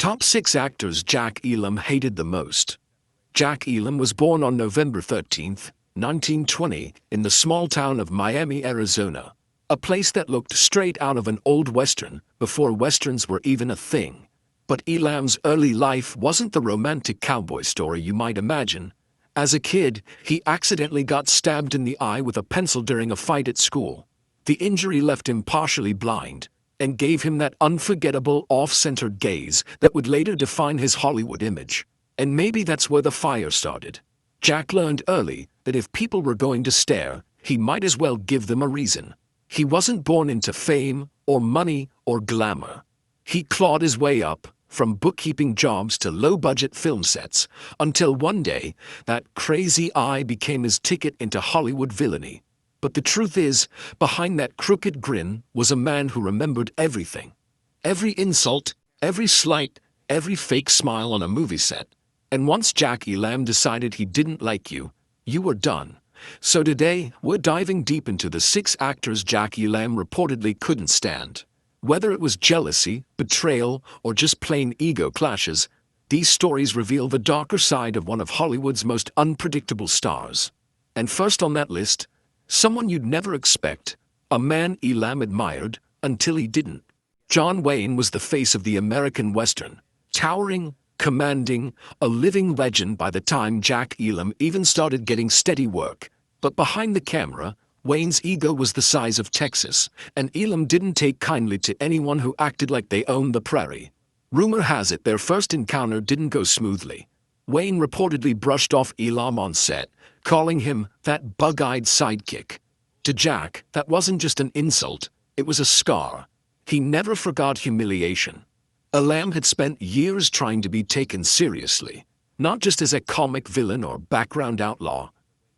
Top 6 actors Jack Elam hated the most. Jack Elam was born on November 13, 1920, in the small town of Miami, Arizona, a place that looked straight out of an old Western before Westerns were even a thing. But Elam's early life wasn't the romantic cowboy story you might imagine. As a kid, he accidentally got stabbed in the eye with a pencil during a fight at school. The injury left him partially blind and gave him that unforgettable off-centered gaze that would later define his Hollywood image. And maybe that's where the fire started. Jack learned early that if people were going to stare, he might as well give them a reason. He wasn't born into fame or money or glamour. He clawed his way up, from bookkeeping jobs to low-budget film sets, until one day, that crazy eye became his ticket into Hollywood villainy. But the truth is, behind that crooked grin was a man who remembered everything. Every insult, every slight, every fake smile on a movie set. And once Jack Elam decided he didn't like you, you were done. So today, we're diving deep into the 6 actors Jack Elam reportedly couldn't stand. Whether it was jealousy, betrayal, or just plain ego clashes, these stories reveal the darker side of one of Hollywood's most unpredictable stars. And first on that list, someone you'd never expect, a man Elam admired until he didn't. John Wayne was the face of the American Western, towering, commanding, a living legend by the time Jack Elam even started getting steady work. But behind the camera, Wayne's ego was the size of Texas, and Elam didn't take kindly to anyone who acted like they owned the prairie. Rumor has it their first encounter didn't go smoothly. Wayne reportedly brushed off Elam on set, calling him that bug-eyed sidekick. To Jack, that wasn't just an insult, it was a scar. He never forgot humiliation. Elam had spent years trying to be taken seriously, not just as a comic villain or background outlaw.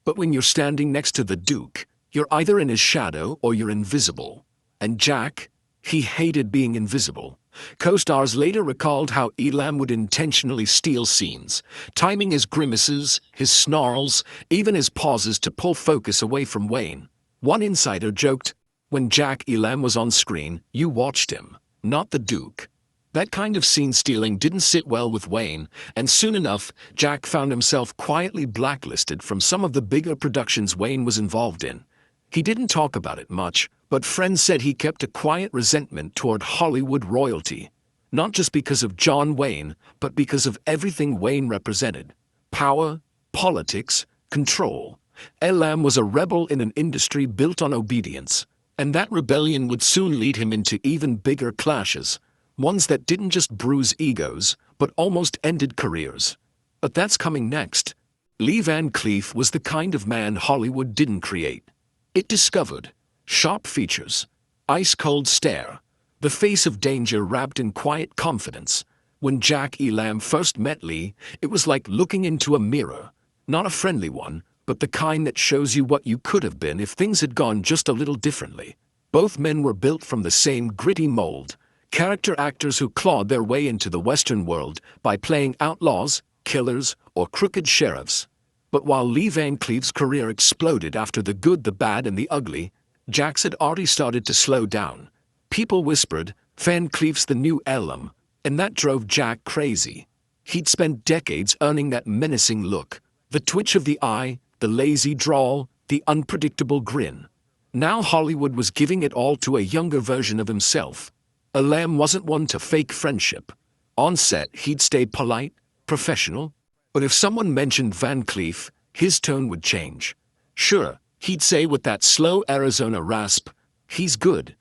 But when you're standing next to the Duke, you're either in his shadow or you're invisible. And Jack, he hated being invisible. Co-stars later recalled how Elam would intentionally steal scenes, timing his grimaces, his snarls, even his pauses to pull focus away from Wayne. One insider joked, "When Jack Elam was on screen, you watched him, not the Duke." That kind of scene stealing didn't sit well with Wayne, and soon enough, Jack found himself quietly blacklisted from some of the bigger productions Wayne was involved in. He didn't talk about it much, but friends said he kept a quiet resentment toward Hollywood royalty. Not just because of John Wayne, but because of everything Wayne represented. Power, politics, control. Elam was a rebel in an industry built on obedience, and that rebellion would soon lead him into even bigger clashes. Ones that didn't just bruise egos, but almost ended careers. But that's coming next. Lee Van Cleef was the kind of man Hollywood didn't create. It discovered sharp features, ice-cold stare, the face of danger wrapped in quiet confidence. When Jack Elam first met Lee, it was like looking into a mirror. Not a friendly one, but the kind that shows you what you could have been if things had gone just a little differently. Both men were built from the same gritty mold. Character actors who clawed their way into the Western world by playing outlaws, killers, or crooked sheriffs. But while Lee Van Cleef's career exploded after The Good, the Bad, and the Ugly, Jack's had already started to slow down. People whispered, Van Cleef's the new Elam, and that drove Jack crazy. He'd spent decades earning that menacing look, the twitch of the eye, the lazy drawl, the unpredictable grin. Now Hollywood was giving it all to a younger version of himself. Elam wasn't one to fake friendship. On set, he'd stay polite, professional, but if someone mentioned Van Cleef, his tone would change. Sure, he'd say with that slow Arizona rasp, "He's good,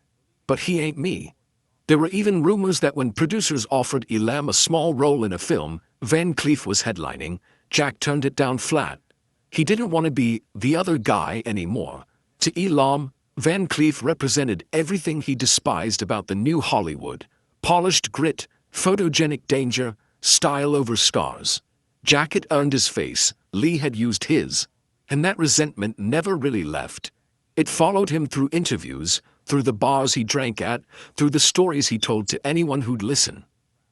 but he ain't me." There were even rumors that when producers offered Elam a small role in a film Van Cleef was headlining, Jack turned it down flat. He didn't want to be the other guy anymore. To Elam, Van Cleef represented everything he despised about the new Hollywood: polished grit, photogenic danger, style over scars. Jack had earned his face, Lee had used his, and that resentment never really left. It followed him through interviews, through the bars he drank at, through the stories he told to anyone who'd listen.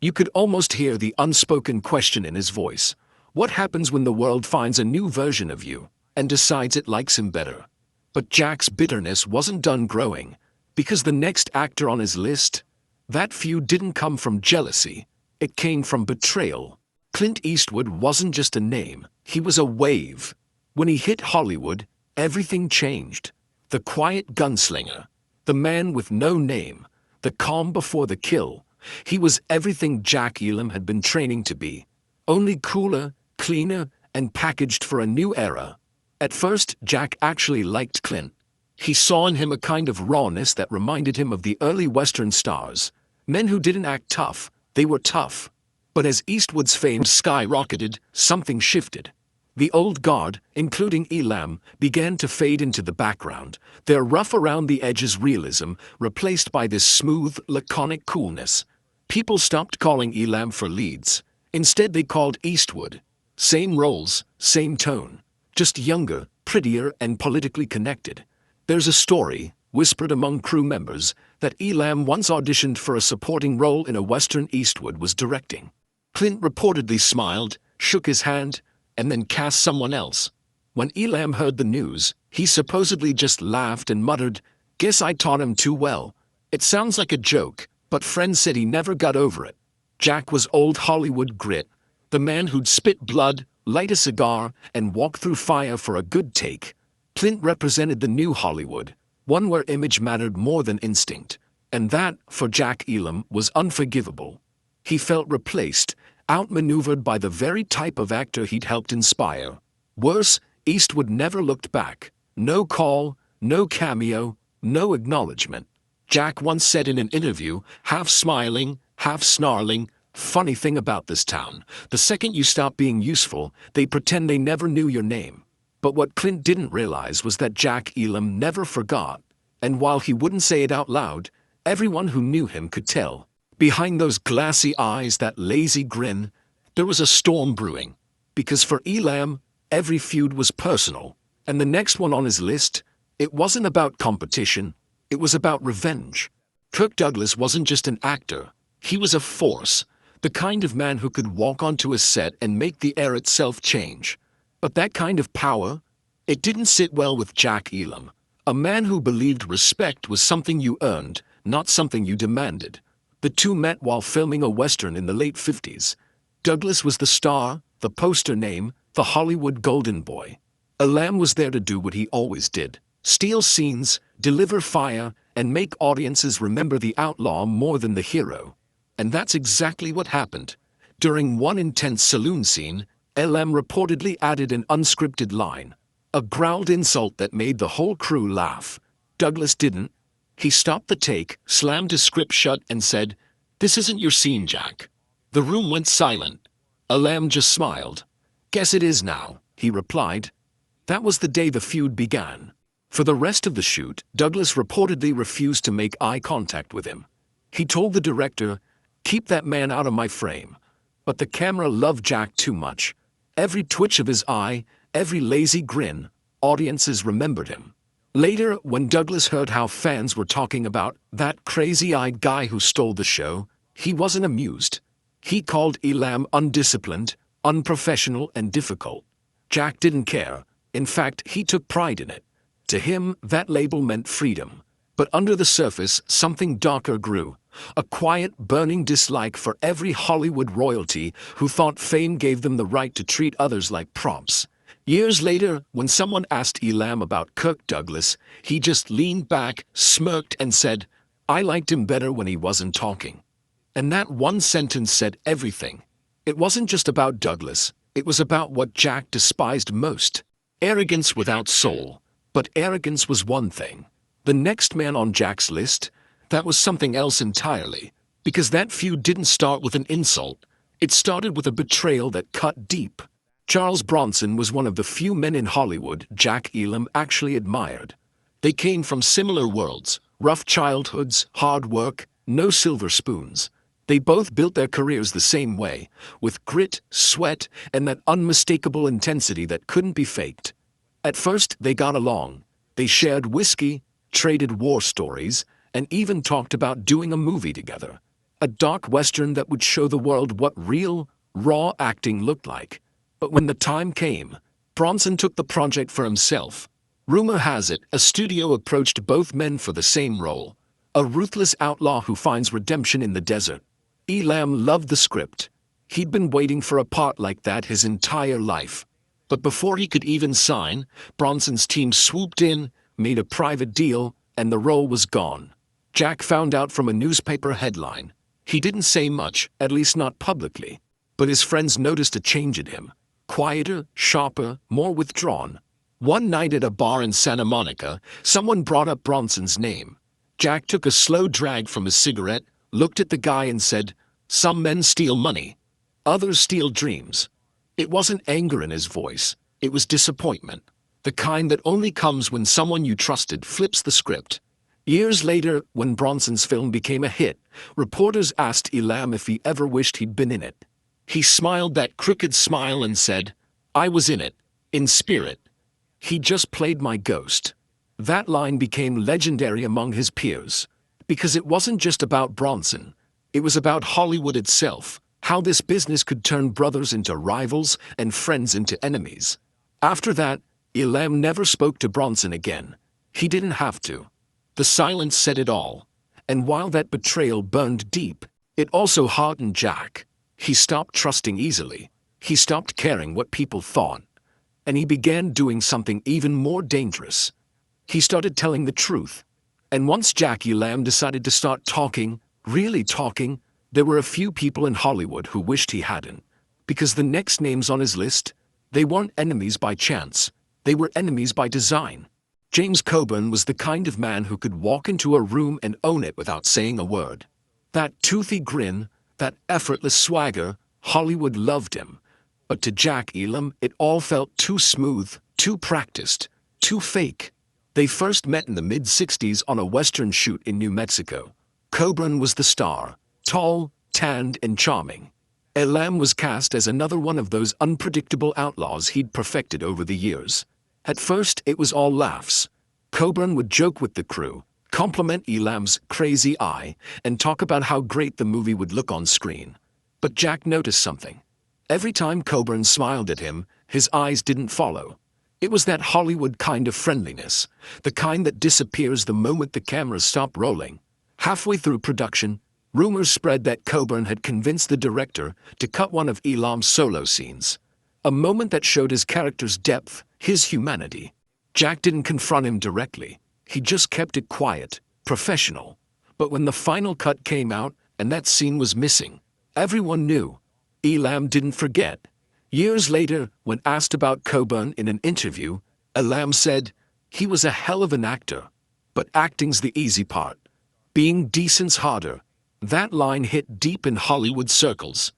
You could almost hear the unspoken question in his voice. What happens when the world finds a new version of you and decides it likes him better? But Jack's bitterness wasn't done growing, because the next actor on his list, that feud didn't come from jealousy. It came from betrayal. Clint Eastwood wasn't just a name, he was a wave. When he hit Hollywood, everything changed. The quiet gunslinger, the man with no name, the calm before the kill. He was everything Jack Elam had been training to be, only cooler, cleaner, and packaged for a new era. At first, Jack actually liked Clint. He saw in him a kind of rawness that reminded him of the early Western stars, men who didn't act tough, they were tough. But as Eastwood's fame skyrocketed, something shifted. The old guard, including Elam, began to fade into the background, their rough-around-the-edges realism replaced by this smooth, laconic coolness. People stopped calling Elam for leads. Instead they called Eastwood. Same roles, same tone. Just younger, prettier, and politically connected. There's a story, whispered among crew members, that Elam once auditioned for a supporting role in a Western Eastwood was directing. Clint reportedly smiled, shook his hand, and then cast someone else. When Elam heard the news, he supposedly just laughed and muttered, "Guess I taught him too well." It sounds like a joke, but friends said he never got over it. Jack was old Hollywood grit, the man who'd spit blood, light a cigar, and walk through fire for a good take. Clint represented the new Hollywood, one where image mattered more than instinct. And that, for Jack Elam, was unforgivable. He felt replaced, outmaneuvered by the very type of actor he'd helped inspire. Worse, Eastwood never looked back. No call, no cameo, no acknowledgement. Jack once said in an interview, half smiling, half snarling, "Funny thing about this town, the second you stop being useful, they pretend they never knew your name." But what Clint didn't realize was that Jack Elam never forgot, and while he wouldn't say it out loud, everyone who knew him could tell. Behind those glassy eyes, that lazy grin, there was a storm brewing. Because for Elam, every feud was personal, and the next one on his list, it wasn't about competition, it was about revenge. Kirk Douglas wasn't just an actor, he was a force, the kind of man who could walk onto a set and make the air itself change. But that kind of power, it didn't sit well with Jack Elam, a man who believed respect was something you earned, not something you demanded. The two met while filming a Western in the late 50s. Douglas was the star, the poster name, the Hollywood golden boy. Elam was there to do what he always did, steal scenes, deliver fire, and make audiences remember the outlaw more than the hero. And that's exactly what happened. During one intense saloon scene, Elam reportedly added an unscripted line, a growled insult that made the whole crew laugh. Douglas didn't. He stopped the take, slammed his script shut, and said, "This isn't your scene, Jack." The room went silent. Elam just smiled. "Guess it is now," he replied. That was the day the feud began. For the rest of the shoot, Douglas reportedly refused to make eye contact with him. He told the director, "Keep that man out of my frame." But the camera loved Jack too much. Every twitch of his eye, every lazy grin, audiences remembered him. Later, when Douglas heard how fans were talking about that crazy-eyed guy who stole the show, he wasn't amused. He called Elam undisciplined, unprofessional, and difficult. Jack didn't care. In fact, he took pride in it. To him, that label meant freedom. But under the surface, something darker grew. A quiet, burning dislike for every Hollywood royalty who thought fame gave them the right to treat others like props. Years later, when someone asked Elam about Kirk Douglas, he just leaned back, smirked, and said, "I liked him better when he wasn't talking." And that one sentence said everything. It wasn't just about Douglas, it was about what Jack despised most. Arrogance without soul. But arrogance was one thing. The next man on Jack's list, that was something else entirely. Because that feud didn't start with an insult. It started with a betrayal that cut deep. Charles Bronson was one of the few men in Hollywood Jack Elam actually admired. They came from similar worlds, rough childhoods, hard work, no silver spoons. They both built their careers the same way, with grit, sweat, and that unmistakable intensity that couldn't be faked. At first, they got along. They shared whiskey, traded war stories, and even talked about doing a movie together. A dark Western that would show the world what real, raw acting looked like. But when the time came, Bronson took the project for himself. Rumor has it, a studio approached both men for the same role. A ruthless outlaw who finds redemption in the desert. Elam loved the script. He'd been waiting for a part like that his entire life. But before he could even sign, Bronson's team swooped in, made a private deal, and the role was gone. Jack found out from a newspaper headline. He didn't say much, at least not publicly. But his friends noticed a change in him. Quieter, sharper, more withdrawn. One night at a bar in Santa Monica, someone brought up Bronson's name. Jack took a slow drag from his cigarette, looked at the guy and said, "Some men steal money. Others steal dreams." It wasn't anger in his voice. It was disappointment. The kind that only comes when someone you trusted flips the script. Years later, when Bronson's film became a hit, reporters asked Elam if he ever wished he'd been in it. He smiled that crooked smile and said, "I was in it, in spirit. He just played my ghost." That line became legendary among his peers. Because it wasn't just about Bronson. It was about Hollywood itself, how this business could turn brothers into rivals and friends into enemies. After that, Elam never spoke to Bronson again. He didn't have to. The silence said it all. And while that betrayal burned deep, it also hardened Jack. He stopped trusting easily. He stopped caring what people thought. And he began doing something even more dangerous. He started telling the truth. And once Jack Elam decided to start talking, really talking, there were a few people in Hollywood who wished he hadn't. Because the next names on his list, they weren't enemies by chance. They were enemies by design. James Coburn was the kind of man who could walk into a room and own it without saying a word. That toothy grin, that effortless swagger, Hollywood loved him. But to Jack Elam, it all felt too smooth, too practiced, too fake. They first met in the mid-60s on a Western shoot in New Mexico. Coburn was the star, tall, tanned, and charming. Elam was cast as another one of those unpredictable outlaws he'd perfected over the years. At first, it was all laughs. Coburn would joke with the crew, compliment Elam's crazy eye, and talk about how great the movie would look on screen. But Jack noticed something. Every time Coburn smiled at him, his eyes didn't follow. It was that Hollywood kind of friendliness, the kind that disappears the moment the cameras stop rolling. Halfway through production, rumors spread that Coburn had convinced the director to cut one of Elam's solo scenes. A moment that showed his character's depth, his humanity. Jack didn't confront him directly. He just kept it quiet, professional. But when the final cut came out and that scene was missing, everyone knew. Elam didn't forget. Years later, when asked about Coburn in an interview, Elam said, "He was a hell of an actor. But acting's the easy part. Being decent's harder." That line hit deep in Hollywood circles.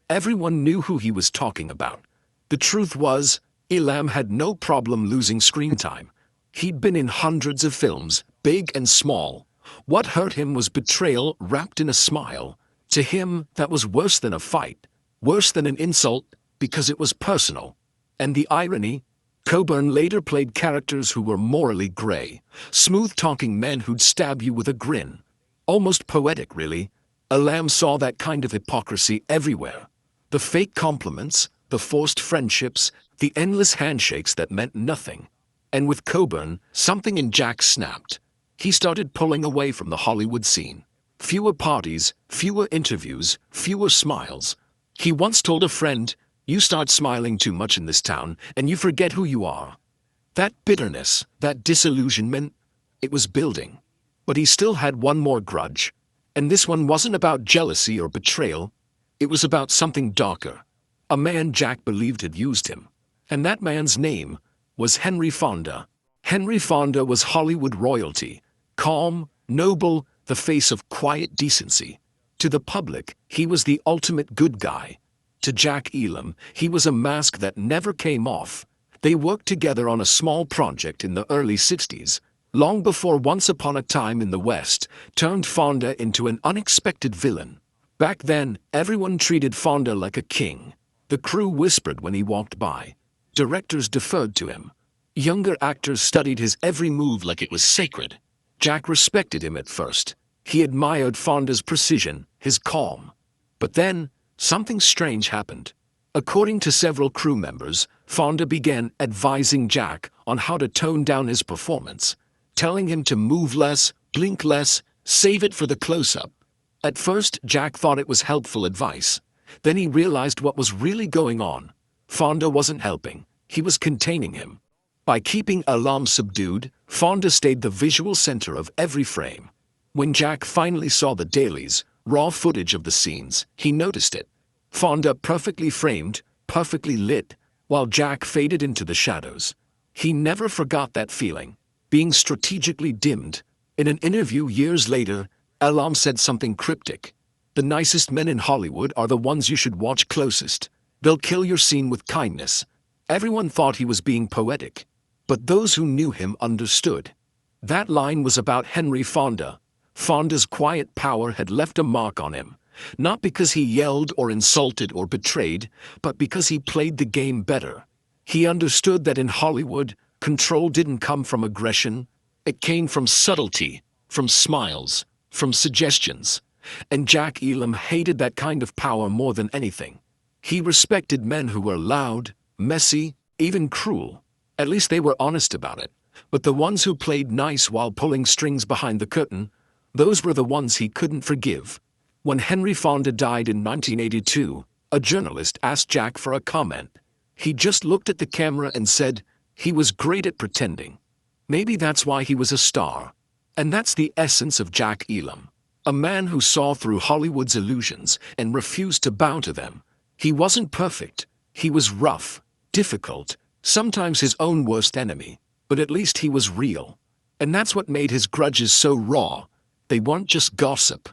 Everyone knew who he was talking about. The truth was, Elam had no problem losing screen time. He'd been in hundreds of films, big and small. What hurt him was betrayal wrapped in a smile. To him, that was worse than a fight, worse than an insult, because it was personal. And the irony? Coburn later played characters who were morally gray, smooth-talking men who'd stab you with a grin. Almost poetic, really. Elam saw that kind of hypocrisy everywhere. The fake compliments, the forced friendships, the endless handshakes that meant nothing. And with Coburn, something in Jack snapped. He started pulling away from the Hollywood scene. Fewer parties, fewer interviews, fewer smiles. He once told a friend, "You start smiling too much in this town, and you forget who you are." That bitterness, that disillusionment, it was building. But he still had one more grudge. And this one wasn't about jealousy or betrayal. It was about something darker. A man Jack believed had used him. And that man's name was Henry Fonda. Henry Fonda was Hollywood royalty. Calm, noble, the face of quiet decency. To the public, he was the ultimate good guy. To Jack Elam, he was a mask that never came off. They worked together on a small project in the early 60s, long before Once Upon a Time in the West turned Fonda into an unexpected villain. Back then, everyone treated Fonda like a king. The crew whispered when he walked by. Directors deferred to him. Younger actors studied his every move like it was sacred. Jack respected him at first. He admired Fonda's precision, his calm. But then, something strange happened. According to several crew members, Fonda began advising Jack on how to tone down his performance, telling him to move less, blink less, save it for the close-up. At first, Jack thought it was helpful advice. Then he realized what was really going on. Fonda wasn't helping, he was containing him. By keeping Elam subdued, Fonda stayed the visual center of every frame. When Jack finally saw the dailies, raw footage of the scenes, he noticed it. Fonda perfectly framed, perfectly lit, while Jack faded into the shadows. He never forgot that feeling, being strategically dimmed. In an interview years later, Elam said something cryptic. "The nicest men in Hollywood are the ones you should watch closest. They'll kill your scene with kindness." Everyone thought he was being poetic, but those who knew him understood. That line was about Henry Fonda. Fonda's quiet power had left a mark on him, not because he yelled or insulted or betrayed, but because he played the game better. He understood that in Hollywood, control didn't come from aggression. It came from subtlety, from smiles, from suggestions. And Jack Elam hated that kind of power more than anything. He respected men who were loud, messy, even cruel. At least they were honest about it. But the ones who played nice while pulling strings behind the curtain, those were the ones he couldn't forgive. When Henry Fonda died in 1982, a journalist asked Jack for a comment. He just looked at the camera and said, "He was great at pretending." Maybe that's why he was a star. And that's the essence of Jack Elam. A man who saw through Hollywood's illusions and refused to bow to them. He wasn't perfect. He was rough, difficult, sometimes his own worst enemy. But at least he was real. And that's what made his grudges so raw. They weren't just gossip.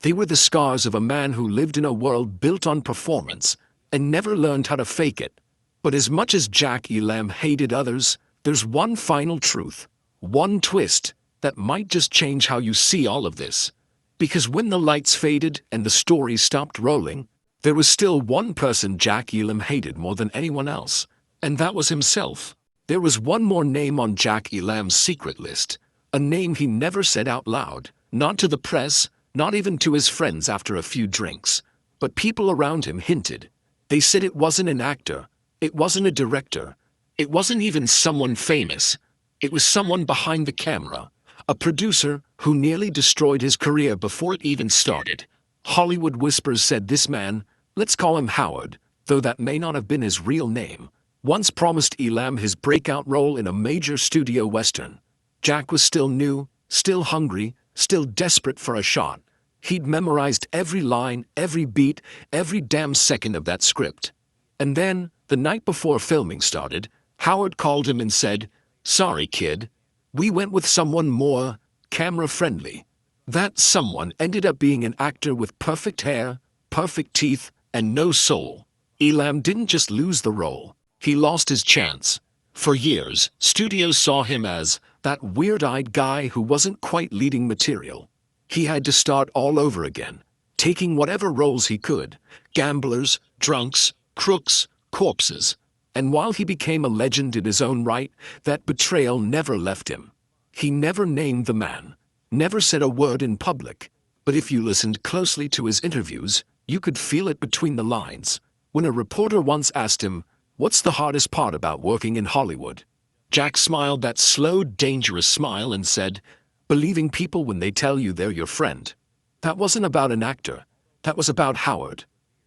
They were the scars of a man who lived in a world built on performance and never learned how to fake it. But as much as Jack Elam hated others, there's one final truth, one twist, that might just change how you see all of this. Because when the lights faded and the story stopped rolling, there was still one person Jack Elam hated more than anyone else, and that was himself. There was one more name on Jack Elam's secret list, a name he never said out loud, not to the press, not even to his friends after a few drinks. But people around him hinted. They said it wasn't an actor, it wasn't a director, it wasn't even someone famous. It was someone behind the camera, a producer who nearly destroyed his career before it even started. Hollywood whispers said this man, let's call him Howard, though that may not have been his real name, once promised Elam his breakout role in a major studio western. Jack was still new, still hungry, still desperate for a shot. He'd memorized every line, every beat, every damn second of that script. And then, the night before filming started, Howard called him and said, "Sorry, kid. We went with someone more camera-friendly." That someone ended up being an actor with perfect hair, perfect teeth, and no soul. Elam didn't just lose the role. He lost his chance. For years, studios saw him as that weird-eyed guy who wasn't quite leading material. He had to start all over again, taking whatever roles he could, gamblers, drunks, crooks, corpses. And while he became a legend in his own right, that betrayal never left him. He never named the man, never said a word in public. But if you listened closely to his interviews, you could feel it between the lines. When a reporter once asked him, "What's the hardest part about working in Hollywood?" Jack smiled that slow, dangerous smile and said, "Believing people when they tell you they're your friend." That wasn't about an actor. That was about Howard.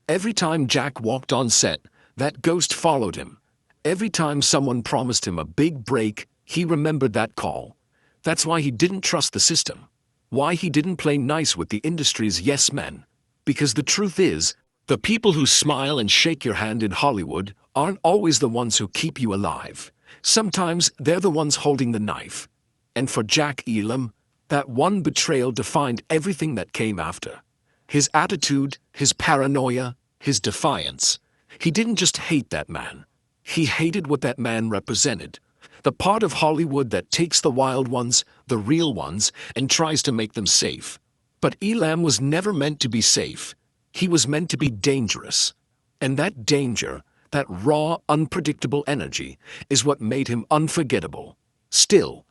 Every time Jack walked on set, that ghost followed him. Every time someone promised him a big break, he remembered that call. That's why he didn't trust the system. Why he didn't play nice with the industry's yes men. Because the truth is, the people who smile and shake your hand in Hollywood aren't always the ones who keep you alive. Sometimes they're the ones holding the knife. And for Jack Elam, that one betrayal defined everything that came after. His attitude, his paranoia, his defiance. He didn't just hate that man. He hated what that man represented. The part of Hollywood that takes the wild ones, the real ones, and tries to make them safe. But Elam was never meant to be safe. He was meant to be dangerous. And that danger, that raw, unpredictable energy, is what made him unforgettable. Still,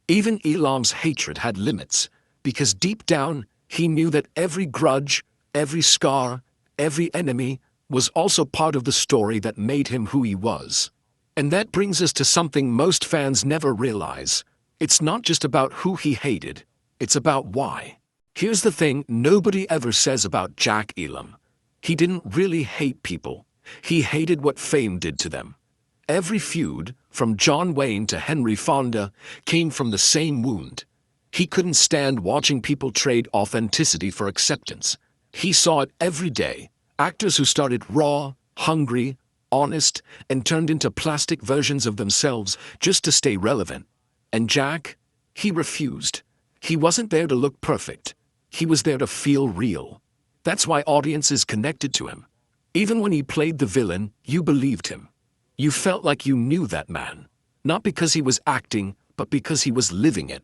even Elam's hatred had limits, because deep down, he knew that every grudge, every scar, every enemy was also part of the story that made him who he was. And that brings us to something most fans never realize. It's not just about who he hated, it's about why. Here's the thing nobody ever says about Jack Elam. He didn't really hate people. He hated what fame did to them. Every feud, from John Wayne to Henry Fonda, came from the same wound. He couldn't stand watching people trade authenticity for acceptance. He saw it every day. Actors who started raw, hungry, honest, and turned into plastic versions of themselves just to stay relevant. And Jack? He refused. He wasn't there to look perfect. He was there to feel real. That's why audiences connected to him. Even when he played the villain, you believed him. You felt like you knew that man. Not because he was acting, but because he was living it.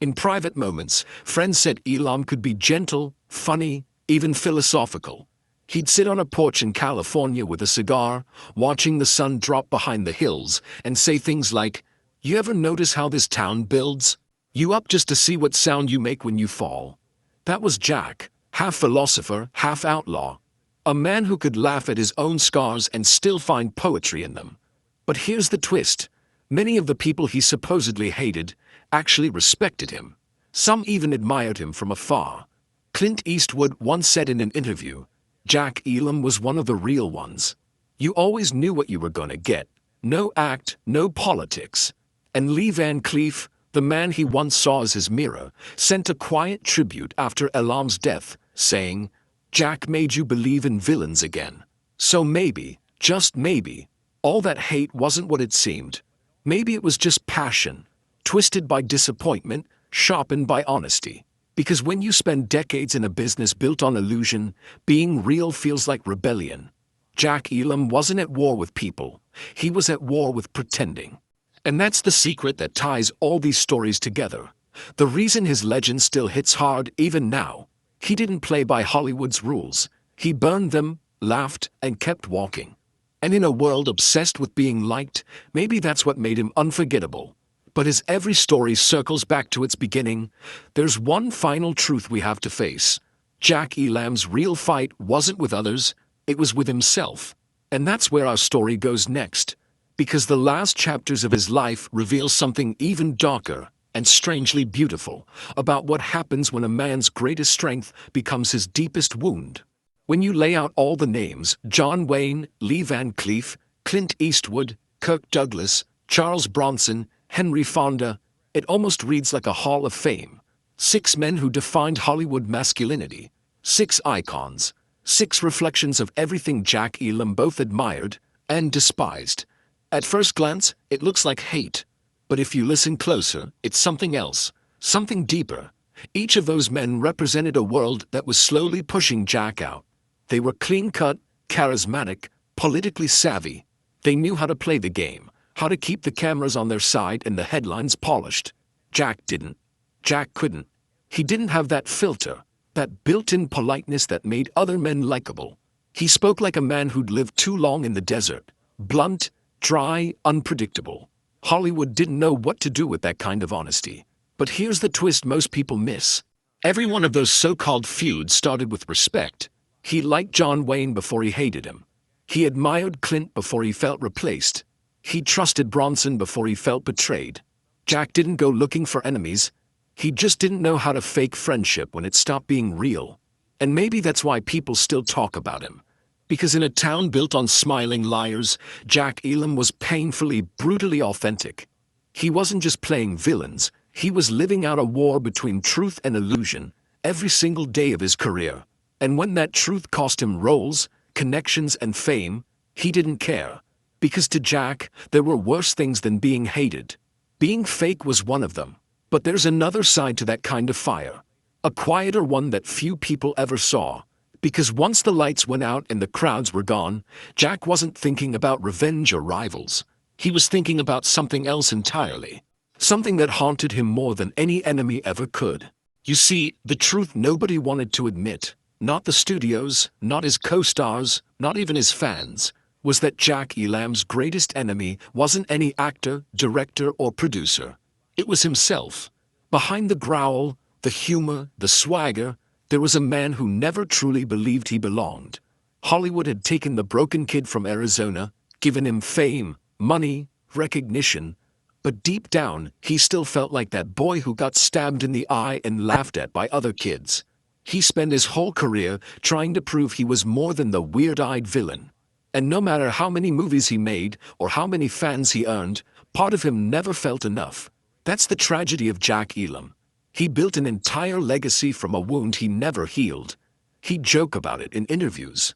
In private moments, friends said Elam could be gentle, funny, even philosophical. He'd sit on a porch in California with a cigar, watching the sun drop behind the hills, and say things like, "You ever notice how this town builds? You up just to see what sound you make when you fall?" That was Jack, half philosopher, half outlaw. A man who could laugh at his own scars and still find poetry in them. But here's the twist. Many of the people he supposedly hated actually respected him. Some even admired him from afar. Clint Eastwood once said in an interview, Jack Elam was one of the real ones. You always knew what you were gonna get. No act, no politics. And Lee Van Cleef, the man he once saw as his mirror, sent a quiet tribute after Elam's death, saying, Jack made you believe in villains again. So maybe, just maybe, all that hate wasn't what it seemed. Maybe it was just passion, twisted by disappointment, sharpened by honesty. Because when you spend decades in a business built on illusion, being real feels like rebellion. Jack Elam wasn't at war with people. He was at war with pretending. And that's the secret that ties all these stories together. The reason his legend still hits hard even now. He didn't play by Hollywood's rules. He burned them, laughed, and kept walking. And in a world obsessed with being liked, maybe that's what made him unforgettable. But as every story circles back to its beginning, there's one final truth we have to face. Jack Elam's real fight wasn't with others, it was with himself. And that's where our story goes next. Because the last chapters of his life reveal something even darker and strangely beautiful about what happens when a man's greatest strength becomes his deepest wound. When you lay out all the names, John Wayne, Lee Van Cleef, Clint Eastwood, Kirk Douglas, Charles Bronson, Henry Fonda, it almost reads like a hall of fame. 6 men who defined Hollywood masculinity. 6 icons. 6 reflections of everything Jack Elam both admired and despised. At first glance, it looks like hate. But if you listen closer, it's something else. Something deeper. Each of those men represented a world that was slowly pushing Jack out. They were clean-cut, charismatic, politically savvy. They knew how to play the game, how to keep the cameras on their side and the headlines polished. Jack didn't. Jack couldn't. He didn't have that filter, that built-in politeness that made other men likable. He spoke like a man who'd lived too long in the desert. Blunt, dry, unpredictable. Hollywood didn't know what to do with that kind of honesty. But here's the twist most people miss. Every one of those so-called feuds started with respect. He liked John Wayne before he hated him. He admired Clint before he felt replaced. He trusted Bronson before he felt betrayed. Jack didn't go looking for enemies. He just didn't know how to fake friendship when it stopped being real. And maybe that's why people still talk about him. Because in a town built on smiling liars, Jack Elam was painfully, brutally authentic. He wasn't just playing villains. He was living out a war between truth and illusion every single day of his career. And when that truth cost him roles, connections, and fame, he didn't care. Because to Jack, there were worse things than being hated. Being fake was one of them. But there's another side to that kind of fire. A quieter one that few people ever saw. Because once the lights went out and the crowds were gone, Jack wasn't thinking about revenge or rivals. He was thinking about something else entirely. Something that haunted him more than any enemy ever could. You see, the truth nobody wanted to admit, not the studios, not his co-stars, not even his fans, was that Jack Elam's greatest enemy wasn't any actor, director, or producer. It was himself. Behind the growl, the humor, the swagger, there was a man who never truly believed he belonged. Hollywood had taken the broken kid from Arizona, given him fame, money, recognition, but deep down, he still felt like that boy who got stabbed in the eye and laughed at by other kids. He spent his whole career trying to prove he was more than the weird-eyed villain. And no matter how many movies he made or how many fans he earned, part of him never felt enough. That's the tragedy of Jack Elam. He built an entire legacy from a wound he never healed. He'd joke about it in interviews.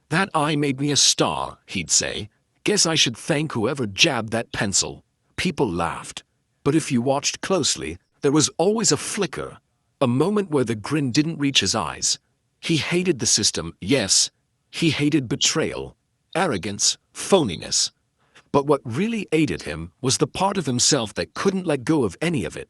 "That eye made me a star," he'd say. "Guess I should thank whoever jabbed that pencil." People laughed. But if you watched closely, there was always a flicker, a moment where the grin didn't reach his eyes. He hated the system, yes. He hated betrayal, arrogance, phoniness. But what really aided him was the part of himself that couldn't let go of any of it.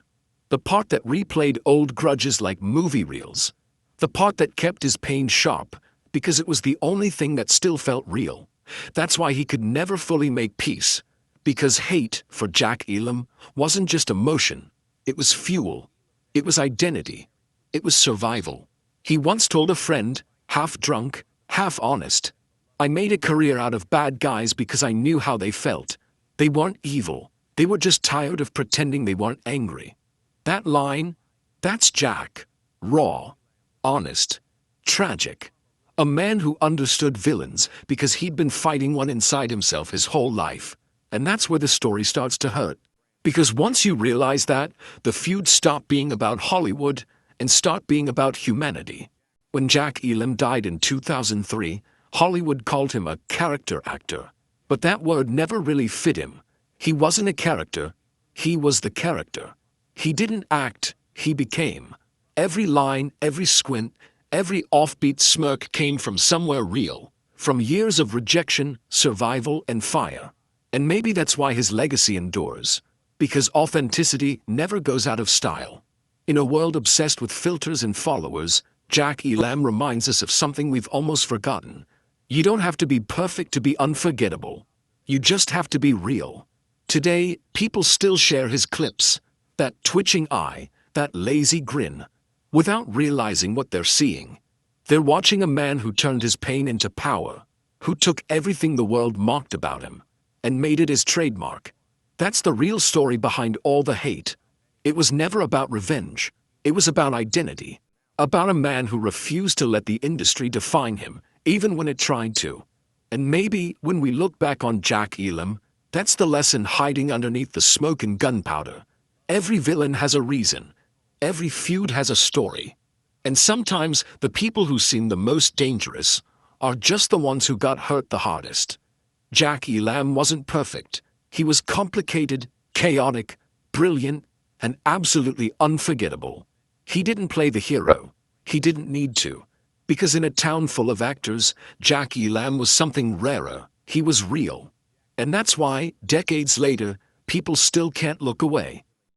The part that replayed old grudges like movie reels. The part that kept his pain sharp, because it was the only thing that still felt real. That's why he could never fully make peace. Because hate, for Jack Elam, wasn't just emotion. It was fuel. It was identity. It was survival. He once told a friend, half drunk, half honest, "I made a career out of bad guys because I knew how they felt. They weren't evil. They were just tired of pretending they weren't angry." That line, that's Jack. Raw, honest, tragic. A man who understood villains because he'd been fighting one inside himself his whole life. And that's where the story starts to hurt. Because once you realize that, the feud stopped being about Hollywood and start being about humanity. When Jack Elam died in 2003, Hollywood called him a character actor. But that word never really fit him. He wasn't a character. He was the character. He didn't act, he became. Every line, every squint, every offbeat smirk came from somewhere real. From years of rejection, survival, and fire. And maybe that's why his legacy endures. Because authenticity never goes out of style. In a world obsessed with filters and followers, Jack Elam reminds us of something we've almost forgotten. You don't have to be perfect to be unforgettable. You just have to be real. Today, people still share his clips, that twitching eye, that lazy grin, without realizing what they're seeing. They're watching a man who turned his pain into power, who took everything the world mocked about him, and made it his trademark. That's the real story behind all the hate. It was never about revenge. It was about identity. About a man who refused to let the industry define him, even when it tried to. And maybe, when we look back on Jack Elam, that's the lesson hiding underneath the smoke and gunpowder. Every villain has a reason. Every feud has a story. And sometimes, the people who seem the most dangerous are just the ones who got hurt the hardest. Jack Elam wasn't perfect. He was complicated, chaotic, brilliant, and absolutely unforgettable. He didn't play the hero. He didn't need to. Because in a town full of actors, Jack Elam was something rarer. He was real. And that's why, decades later, people still can't look away.